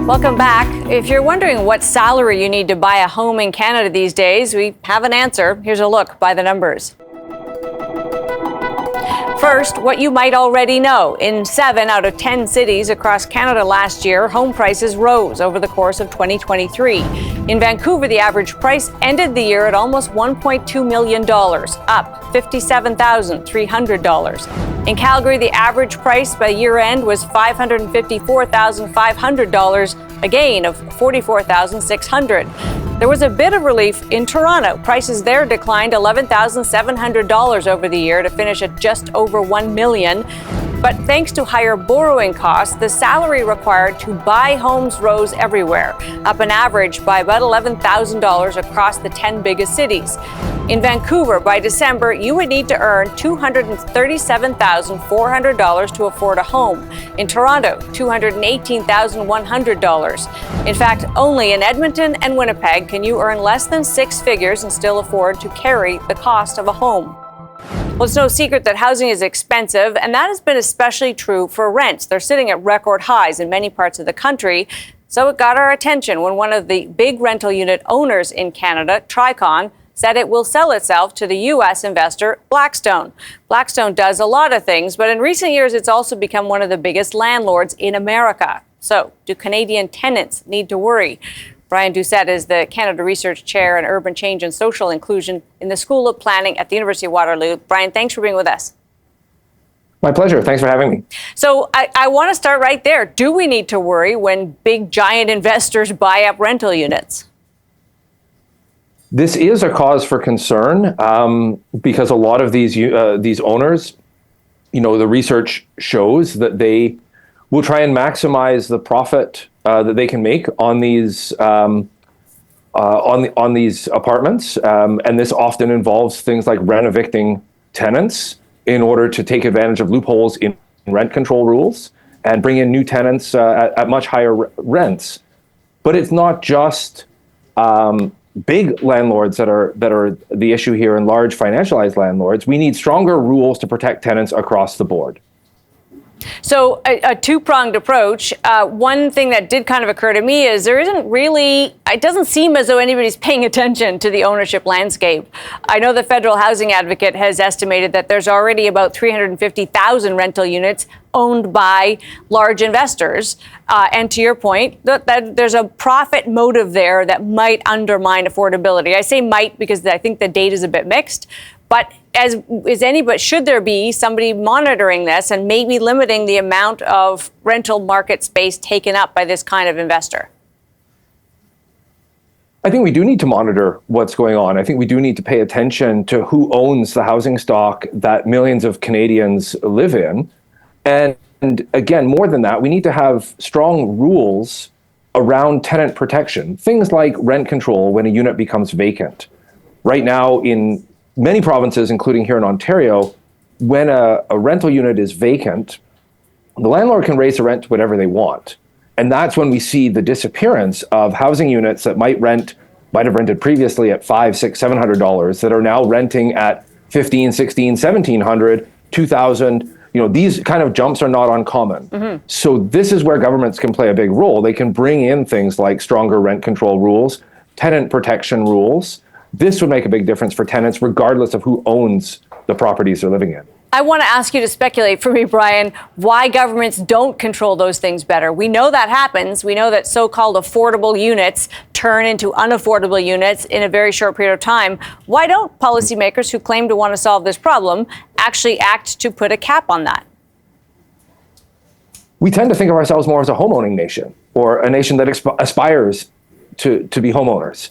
Welcome back. If you're wondering what salary you need to buy a home in Canada these days, we have an answer. Here's a look by the numbers. First, what you might already know. In 7 out of 10 cities across Canada last year, home prices rose over the course of 2023. In Vancouver, the average price ended the year at almost $1.2 million, up $57,300. In Calgary, the average price by year end was $554,500, a gain of $44,600. There was a bit of relief in Toronto. Prices there declined $11,700 over the year to finish at just over $1 million. But thanks to higher borrowing costs, the salary required to buy homes rose everywhere, up an average by about $11,000 across the 10 biggest cities. In Vancouver, by December, you would need to earn $237,400 to afford a home. In Toronto, $218,100. In fact, only in Edmonton and Winnipeg can you earn less than 6 figures and still afford to carry the cost of a home. Well, it's no secret that housing is expensive, and that has been especially true for rents. They're sitting at record highs in many parts of the country. So it got our attention when one of the big rental unit owners in Canada, Tricon, said it will sell itself to the U.S. investor Blackstone. Blackstone does a lot of things, but in recent years, it's also become one of the biggest landlords in America. So do Canadian tenants need to worry? Brian Doucet is the Canada Research Chair in Urban Change and Social Inclusion in the School of Planning at the University of Waterloo. Brian, thanks for being with us. My pleasure. Thanks for having me. So I want to start right there. Do we need to worry when big, giant investors buy up rental units? This is a cause for concern because a lot of these owners, the research shows that they will try and maximize the profit that they can make on these on these apartments, and this often involves things like rent evicting tenants in order to take advantage of loopholes in rent control rules and bring in new tenants at much higher rents. But it's not just big landlords that are the issue here, and large financialized landlords. We need stronger rules to protect tenants across the board. So a two-pronged approach. One thing that did kind of occur to me is it doesn't seem as though anybody's paying attention to the ownership landscape. I know the Federal Housing Advocate has estimated that there's already about 350,000 rental units owned by large investors. And to your point, that there's a profit motive there that might undermine affordability. I say might because I think the data is a bit mixed. But should there be somebody monitoring this and maybe limiting the amount of rental market space taken up by this kind of investor? I think we do need to monitor what's going on. I think we do need to pay attention to who owns the housing stock that millions of Canadians live in. And again, more than that, we need to have strong rules around tenant protection, things like rent control when a unit becomes vacant. Right now, in many provinces, including here in Ontario, when a rental unit is vacant, the landlord can raise the rent to whatever they want. And that's when we see the disappearance of housing units that might have rented previously at $500, $600, $700 that are now renting at $1,500, $1,600, $1,700, $2,000. These kind of jumps are not uncommon. Mm-hmm. So this is where governments can play a big role. They can bring in things like stronger rent control rules, tenant protection rules. This would make a big difference for tenants, regardless of who owns the properties they're living in. I want to ask you to speculate for me, Brian, why governments don't control those things better. We know that happens. We know that so-called affordable units turn into unaffordable units in a very short period of time. Why don't policymakers who claim to want to solve this problem actually act to put a cap on that? We tend to think of ourselves more as a homeowning nation, or a nation that aspires to be homeowners.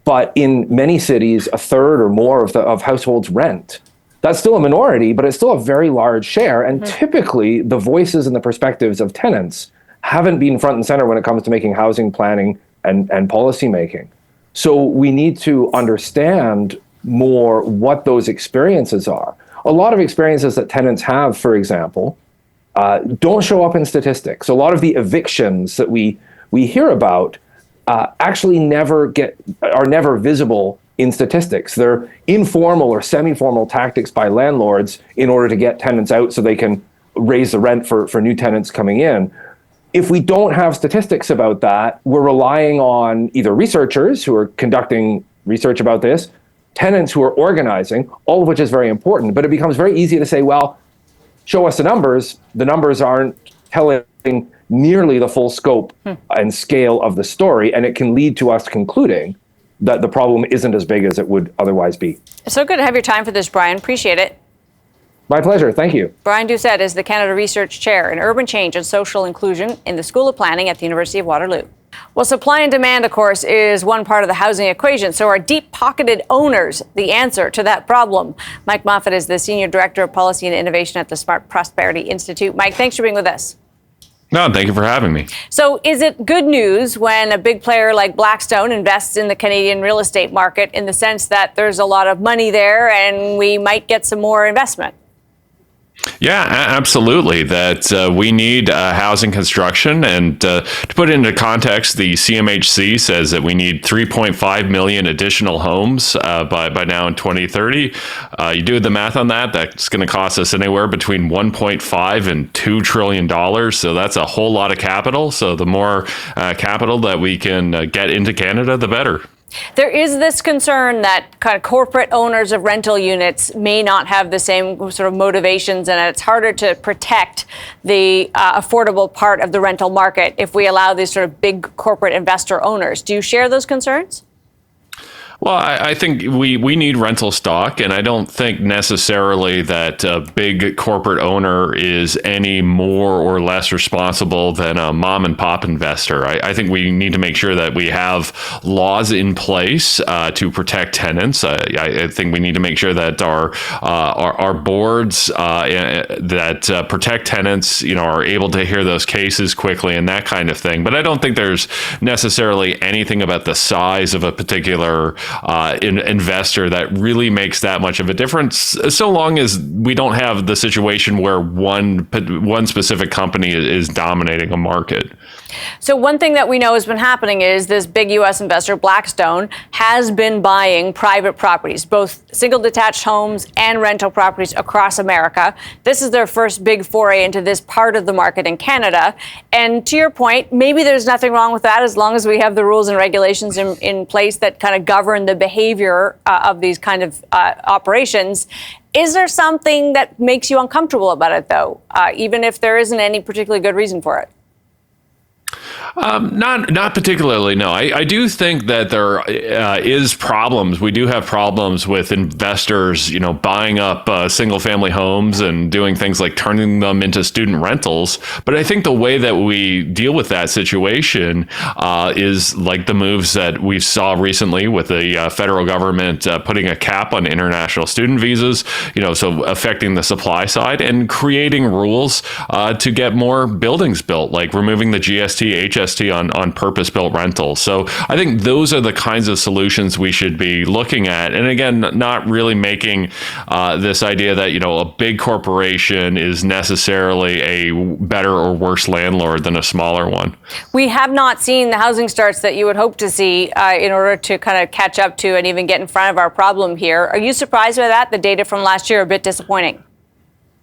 But in many cities, a third or more of households rent. That's still a minority, but it's still a very large share. And typically, the voices and the perspectives of tenants haven't been front and center when it comes to making housing planning and policy making. So we need to understand more what those experiences are. A lot of experiences that tenants have, for example, don't show up in statistics. A lot of the evictions that we hear about actually are never visible in statistics. They're informal or semi-formal tactics by landlords in order to get tenants out so they can raise the rent for new tenants coming in. if we don't have statistics about that, we're relying on either researchers who are conducting research about this, tenants who are organizing, all of which is very important. But it becomes very easy to say, well, show us the numbers. The numbers aren't telling nearly the full scope and scale of the story, and it can lead to us concluding that the problem isn't as big as it would otherwise be. So good to have your time for this, Brian. Appreciate it. My pleasure. Thank you. Brian Doucet is the Canada Research Chair in Urban Change and Social Inclusion in the School of Planning at the University of Waterloo. Well, supply and demand, of course, is one part of the housing equation. So are deep-pocketed owners the answer to that problem? Mike Moffatt is the Senior Director of Policy and Innovation at the Smart Prosperity Institute. Mike, thanks for being with us. No, thank you for having me. So is it good news when a big player like Blackstone invests in the Canadian real estate market in the sense that there's a lot of money there and we might get some more investment? Yeah, absolutely. That we need housing construction. And to put it into context, the CMHC says that we need 3.5 million additional homes by now in 2030. You do the math on that, that's going to cost us anywhere between 1.5 and $2 trillion. So that's a whole lot of capital. So the more capital that we can get into Canada, the better. There is this concern that kind of corporate owners of rental units may not have the same sort of motivations, and it's harder to protect the affordable part of the rental market if we allow these sort of big corporate investor owners. Do you share those concerns? Well, I think we need rental stock, and I don't think necessarily that a big corporate owner is any more or less responsible than a mom and pop investor. I think we need to make sure that we have laws in place to protect tenants. I think we need to make sure that our boards that protect tenants, are able to hear those cases quickly and that kind of thing. But I don't think there's necessarily anything about the size of a particular investor that really makes that much of a difference, so long as we don't have the situation where one specific company is dominating a market. So one thing that we know has been happening is this big U.S. investor, Blackstone, has been buying private properties, both single detached homes and rental properties across America. This is their first big foray into this part of the market in Canada. And to your point, maybe there's nothing wrong with that as long as we have the rules and regulations in place that kind of govern the behavior of these kind of operations. Is there something that makes you uncomfortable about it, though, even if there isn't any particularly good reason for it? Not particularly, no. I do think that there is problems. We do have problems with investors, buying up single-family homes and doing things like turning them into student rentals. But I think the way that we deal with that situation is like the moves that we saw recently with the federal government putting a cap on international student visas, so affecting the supply side and creating rules to get more buildings built, like removing the GST, HST on purpose-built rentals. So I think those are the kinds of solutions we should be looking at. And again, not really making this idea that, a big corporation is necessarily a better or worse landlord than a smaller one. We have not seen the housing starts that you would hope to see in order to kind of catch up to and even get in front of our problem here. Are you surprised by that? The data from last year are a bit disappointing.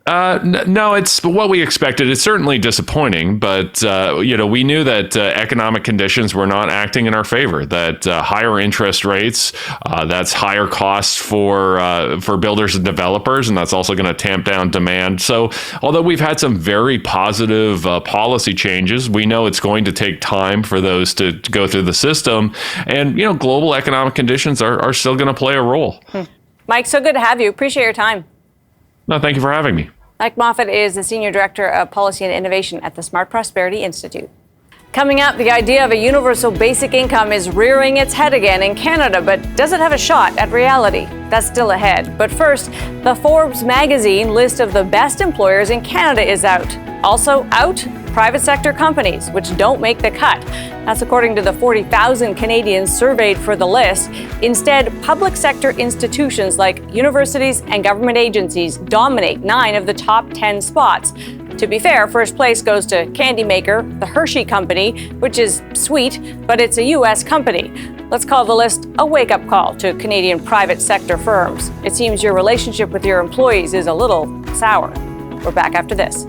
No, it's what we expected. It's certainly disappointing, but we knew that economic conditions were not acting in our favor. That higher interest rates, that's higher costs for builders and developers, and that's also going to tamp down demand. So, although we've had some very positive policy changes, we know it's going to take time for those to go through the system, and global economic conditions are still going to play a role. Mike, so good to have you. Appreciate your time. No, thank you for having me. Mike Moffatt is the Senior Director of Policy and Innovation at the Smart Prosperity Institute. Coming up, the idea of a universal basic income is rearing its head again in Canada, but does it have a shot at reality? That's still ahead. But first, the Forbes magazine list of the best employers in Canada is out. Also out, private sector companies, which don't make the cut. That's according to the 40,000 Canadians surveyed for the list. Instead, public sector institutions like universities and government agencies dominate 9 of the top 10 spots. To be fair, first place goes to candy maker, the Hershey Company, which is sweet, but it's a U.S. company. Let's call the list a wake-up call to Canadian private sector firms. It seems your relationship with your employees is a little sour. We're back after this.